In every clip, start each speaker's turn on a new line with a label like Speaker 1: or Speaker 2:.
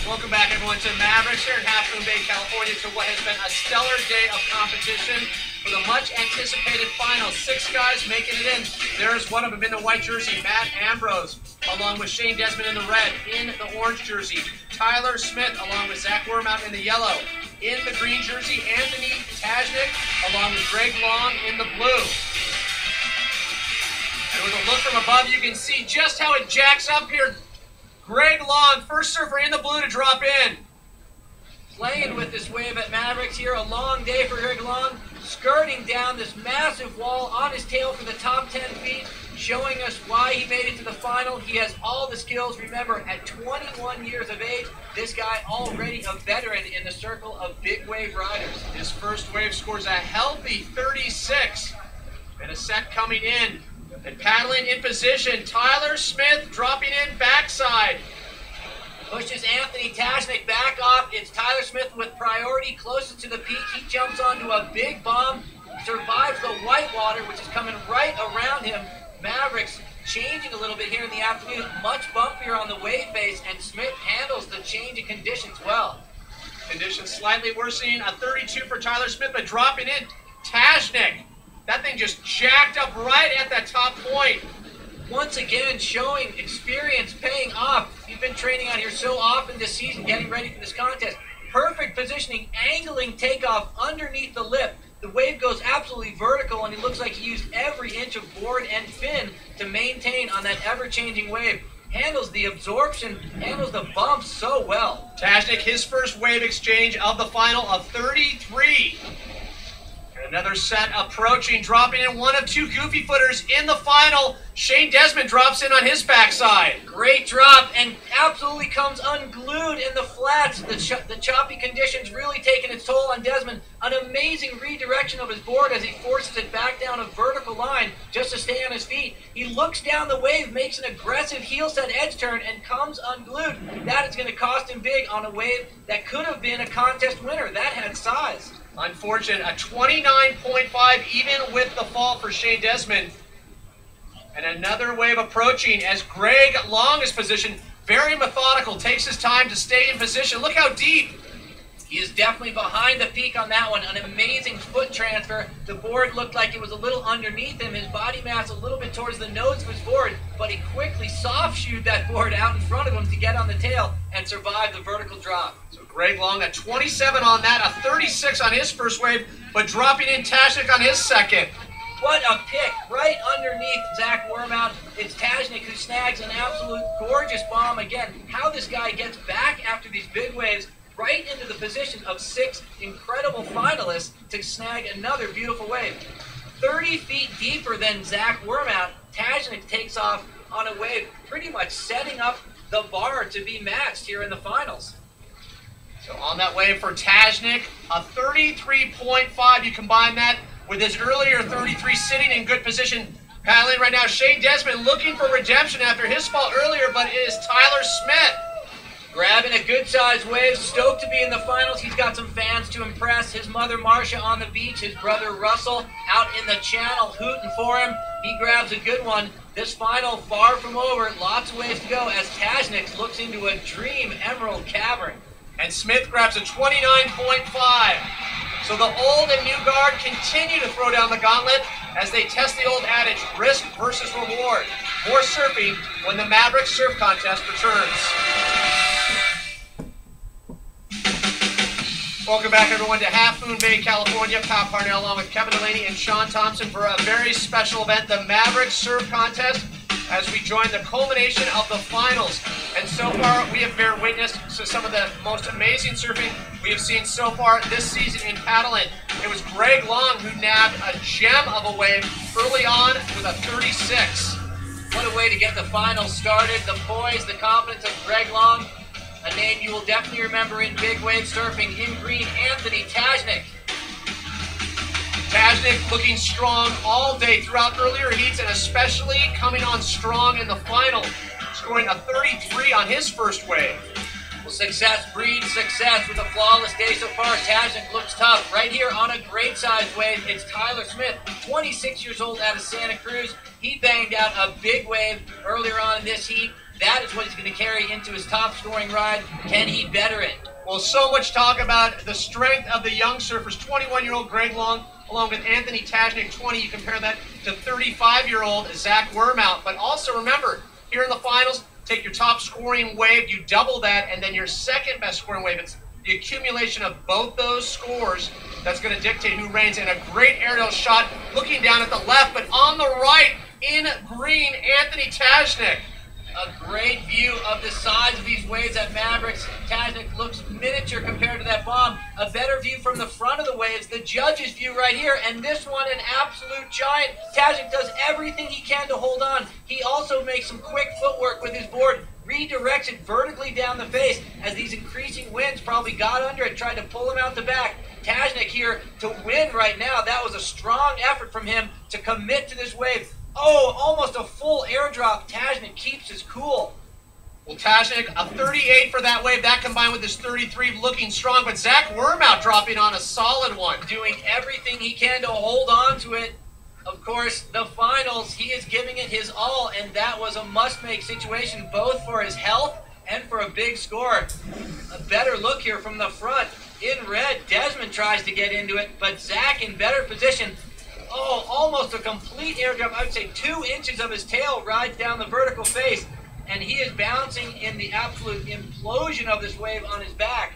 Speaker 1: Welcome back, everyone, to Mavericks here in Half Moon Bay, California, to what has been a stellar day of competition for the much-anticipated final. 6 guys making it in. There's one of them in the white jersey, Matt Ambrose, along with Shane Desmond in the red. In the orange jersey, Tyler Smith, along with Zach Wormout in the yellow. In the green jersey, Anthony Tajnik, along with Greg Long in the blue. And with a look from above, you can see just how it jacks up here. Greg Long, first surfer in the blue to drop in.
Speaker 2: Playing with this wave at Mavericks here, a long day for Greg Long, skirting down this massive wall on his tail for the top 10 feet, showing us why he made it to the final. He has all the skills. Remember, at 21 years of age, this guy already a veteran in the circle of big wave riders.
Speaker 1: His first wave scores a healthy 36. And a set coming in. And paddling in position, Tyler Smith dropping in backside.
Speaker 2: Pushes Anthony Tajnik back off. It's Tyler Smith with priority closest to the peak. He jumps onto a big bomb, survives the white water, which is coming right around him. Mavericks changing a little bit here in the afternoon. Much bumpier on the wave face, and Smith handles the change in conditions well.
Speaker 1: Conditions slightly worsening. A 32 for Tyler Smith, but dropping in Tajnik. That thing just jacked up right at that top point.
Speaker 2: Once again, showing experience paying off. He's been training out here so often this season, getting ready for this contest. Perfect positioning, angling takeoff underneath the lip. The wave goes absolutely vertical, and he looks like he used every inch of board and fin to maintain on that ever-changing wave. Handles the absorption, handles the bumps so well.
Speaker 1: Tajnik, his first wave exchange of the final of 33. Another set approaching, dropping in one of 2 goofy footers in the final. Shane Desmond drops in on his backside.
Speaker 2: Great drop, and absolutely comes unglued in the flats. The choppy conditions really taking its toll on Desmond. An amazing redirection of his board as he forces it back down a vertical line just to stay on his feet. He looks down the wave, makes an aggressive heel set edge turn, and comes unglued. That is going to cost him big on a wave that could have been a contest winner. That had size.
Speaker 1: Unfortunate, a 29.5 even with the fall for Shane Desmond. And another wave approaching as Greg Long is positioned. Very methodical, takes his time to stay in position. Look how deep.
Speaker 2: He is definitely behind the peak on that one. An amazing foot transfer. The board looked like it was a little underneath him. His body mass a little bit towards the nose of his board, but he quickly soft-shoed that board out in front of him to get on the tail and survive the vertical drop.
Speaker 1: So Greg Long, a 27 on that, a 36 on his first wave, but dropping in Tajnik on his second.
Speaker 2: What a pick right underneath Zach Wormout. It's Tajnik who snags an absolute gorgeous bomb. Again, how this guy gets back after these big waves right into the position of 6 incredible finalists to snag another beautiful wave. 30 feet deeper than Zach Wormout, Tajnik takes off on a wave, pretty much setting up the bar to be matched here in the finals.
Speaker 1: So on that wave for Tajnik, a 33.5. You combine that with his earlier 33 sitting in good position. Paddling right now, Shane Desmond looking for redemption after his fall earlier, but it is Tyler Smith.
Speaker 2: Grabbing a good-sized wave, stoked to be in the finals. He's got some fans to impress. His mother, Marcia, on the beach. His brother, Russell, out in the channel, hooting for him. He grabs a good one. This final, far from over. Lots of ways to go as Tajnik looks into a dream emerald cavern.
Speaker 1: And Smith grabs a 29.5. So the old and new guard continue to throw down the gauntlet as they test the old adage, risk versus reward. More surfing when the Mavericks Surf Contest returns. Welcome back, everyone, to Half Moon Bay, California. Pat Parnell along with Kevin Delaney and Sean Thompson for a very special event, the Mavericks Surf Contest, as we join the culmination of the finals. And so far, we have bear witness to some of the most amazing surfing we have seen so far this season in paddling. It was Greg Long who nabbed a gem of a wave early on with a 36.
Speaker 2: What a way to get the finals started. The poise, the confidence of Greg Long. A name you will definitely remember in big wave surfing. In green, Anthony Tajnik.
Speaker 1: Tajnik looking strong all day throughout earlier heats and especially coming on strong in the final, scoring a 33 on his first wave.
Speaker 2: Well, success breeds success with a flawless day so far. Tajnik looks tough. Right here on a great size wave, it's Tyler Smith, 26 years old out of Santa Cruz. He banged out a big wave earlier on in this heat. That is what he's going to carry into his top scoring ride. Can he better it?
Speaker 1: Well, so much talk about the strength of the young surfers. 21-year-old Greg Long, along with Anthony Tajnik, 20. You compare that to 35-year-old Zach Wormout. But also remember, here in the finals, take your top scoring wave, you double that, and then your second best scoring wave. It's the accumulation of both those scores that's going to dictate who reigns. And a great aerial shot looking down at the left, but on the right, in green, Anthony Tajnik.
Speaker 2: A great view of the size of these waves at Mavericks. Tajnik looks miniature compared to that bomb. A better view from the front of the waves, the judge's view right here, and this one an absolute giant. Tajnik does everything he can to hold on. He also makes some quick footwork with his board, redirects it vertically down the face as these increasing winds probably got under it, tried to pull him out the back. Tajnik here to win right now. That was a strong effort from him to commit to this wave. Oh, almost a full airdrop. Tajnik keeps his cool.
Speaker 1: Well, Tajnik, a 38 for that wave. That combined with his 33 looking strong. But Zach Wormout dropping on a solid one.
Speaker 2: Doing everything he can to hold on to it. Of course, the finals, he is giving it his all, and that was a must-make situation, both for his health and for a big score. A better look here from the front. In red, Desmond tries to get into it, but Zach in better position. Oh, almost a complete airdrop. I would say 2 inches of his tail rides down the vertical face, and he is bouncing in the absolute implosion of this wave on his back.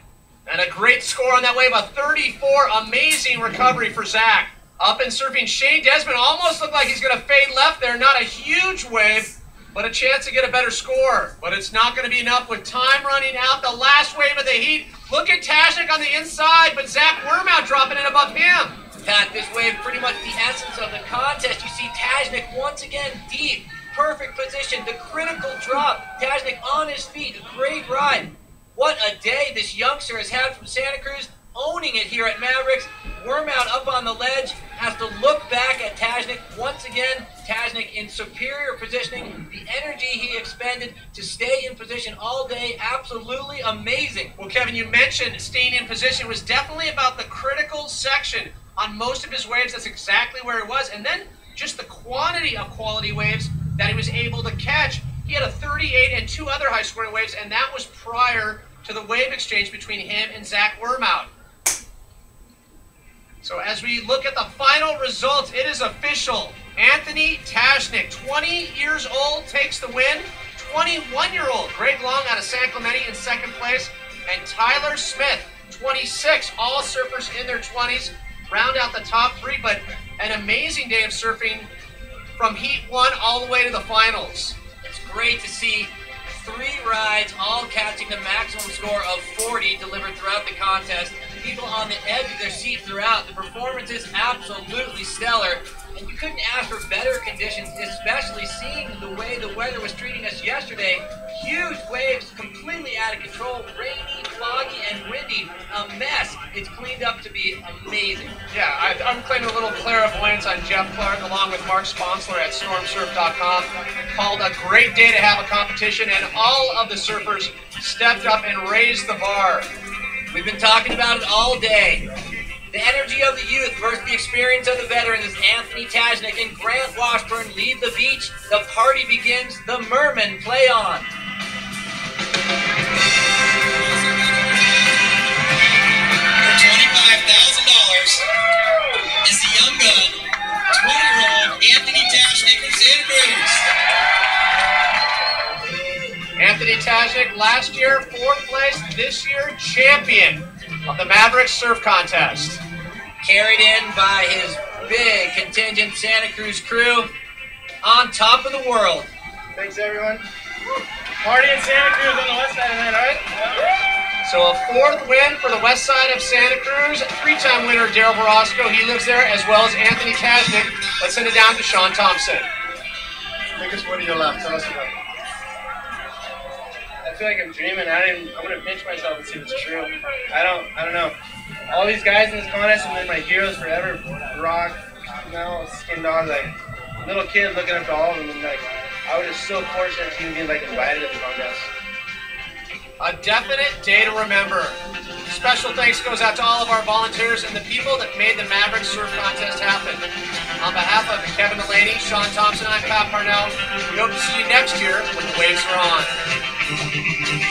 Speaker 1: And a great score on that wave, a 34. Amazing recovery for Zach. Up and surfing, Shane Desmond almost looked like he's going to fade left there. Not a huge wave, but a chance to get a better score. But it's not going to be enough with time running out. The last wave of the heat. Look at Tajnik on the inside, but Zach Wormout dropping in above him.
Speaker 2: Pat, this wave pretty much the essence of the contest. You see Tajnik once again deep, perfect position, the critical drop. Tajnik on his feet, a great ride. What a day this youngster has had from Santa Cruz, owning it here at Mavericks. Wormout up on the ledge, has to look back at Tajnik once again. Tajnik in superior positioning, the energy he expended to stay in position all day, absolutely amazing.
Speaker 1: Well, Kevin, you mentioned staying in position was definitely about the critical section. On most of his waves, that's exactly where it was. And then just the quantity of quality waves that he was able to catch. He had a 38 and 2 other high-scoring waves, and that was prior to the wave exchange between him and Zach Wormout. So as we look at the final results, it is official. Anthony Tajnik, 20 years old, takes the win. 21-year-old Greg Long out of San Clemente in second place. And Tyler Smith, 26, all surfers in their 20s. Round out the top 3, but an amazing day of surfing from Heat 1 all the way to the finals.
Speaker 2: It's great to see 3 rides all catching the maximum score of 40 delivered throughout the contest. People on the edge of their seat throughout. The performance is absolutely stellar, and you couldn't ask for better conditions, especially seeing the way the weather was treating us yesterday. Huge waves, completely out of control, rainy, foggy, and windy. A mess. It's cleaned up to be amazing.
Speaker 1: Yeah, I'm claiming a little clairvoyance on Jeff Clark along with Mark Sponsler at stormsurf.com. Called a great day to have a competition, and all of the surfers stepped up and raised the bar.
Speaker 2: We've been talking about it all day. The energy of the youth versus the experience of the veterans as Anthony Tajnik and Grant Washburn leave the beach. The party begins. The Mermen play on.
Speaker 3: For $25,000 is the young gun, 20-year-old Anthony Tajnik from Santa Cruz.
Speaker 1: Anthony Tajnik, last year 4th place, this year champion of the Mavericks Surf Contest.
Speaker 2: Carried in by his big contingent Santa Cruz crew, on top of the world.
Speaker 4: Thanks, everyone. Party in Santa Cruz on the west side tonight, all right?
Speaker 1: So a 4th win for the west side of Santa Cruz. 3-time winner Daryl Verosco, he lives there, as well as Anthony Tajnik. Let's send it down to Sean Thompson.
Speaker 4: Biggest win of your life. Tell us about it. I feel like I'm dreaming. I'm gonna pinch myself and see if it's true. I don't know. All these guys in this contest have been my heroes forever. Brock, Mel, Skin Dog, like little kid looking up to all of them, and like I was just so fortunate to even be like invited to the contest.
Speaker 1: A definite day to remember. Special thanks goes out to all of our volunteers and the people that made the Mavericks Surf Contest happen. On behalf of Kevin Delaney, Sean Thompson, I'm Pat Parnell. We hope to see you next year when the waves are on.